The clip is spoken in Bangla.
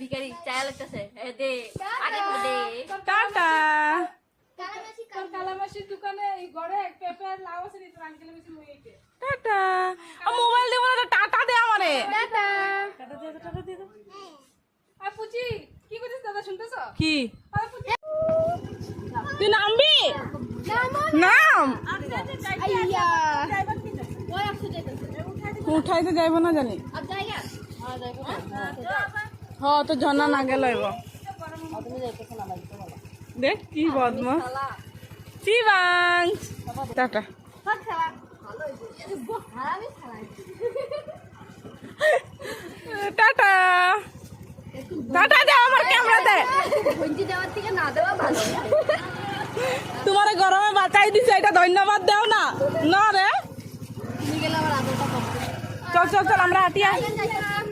ভিখারি চায় লাগতেছে দে আগে দে টাটা। কালামাসির দোকানে এই ঘরে পেঁপে লাউ আছে নি তোর আঙ্কেল বেশি লইতে টাটা। মোবাইল দিব না, টাটা দে আমারে। টাটা টাটা দিয়ে দাও আর পুচি কি করিস দাদা শুনতেছ কি আর পুচি তুই নামবি? নাম। আইয়া ওই আসছে যাইতেছে উঠাইতে যাইব না জানি। আর জায়গা হ্যাঁ যাইবো হ তো ঝর্ণা না গেল তুমি যাইতেছ না লাগতো না দেখ কি বদমাস। চিবাং টাটা। সব খেলা ভালো হইছে হারামি খেলা টাটা টাটা দে আমার ক্যামেরা দে। ভঞ্জি দেওয়ার থেকে না দেওয়া ভালো তোমার গরমে বাঁচাই দিছে, এটা ধন্যবাদ দাও না। না রে তুমি গেলে আবার আদরটা কম চল চল চল আমরা হাঁটি আই। করে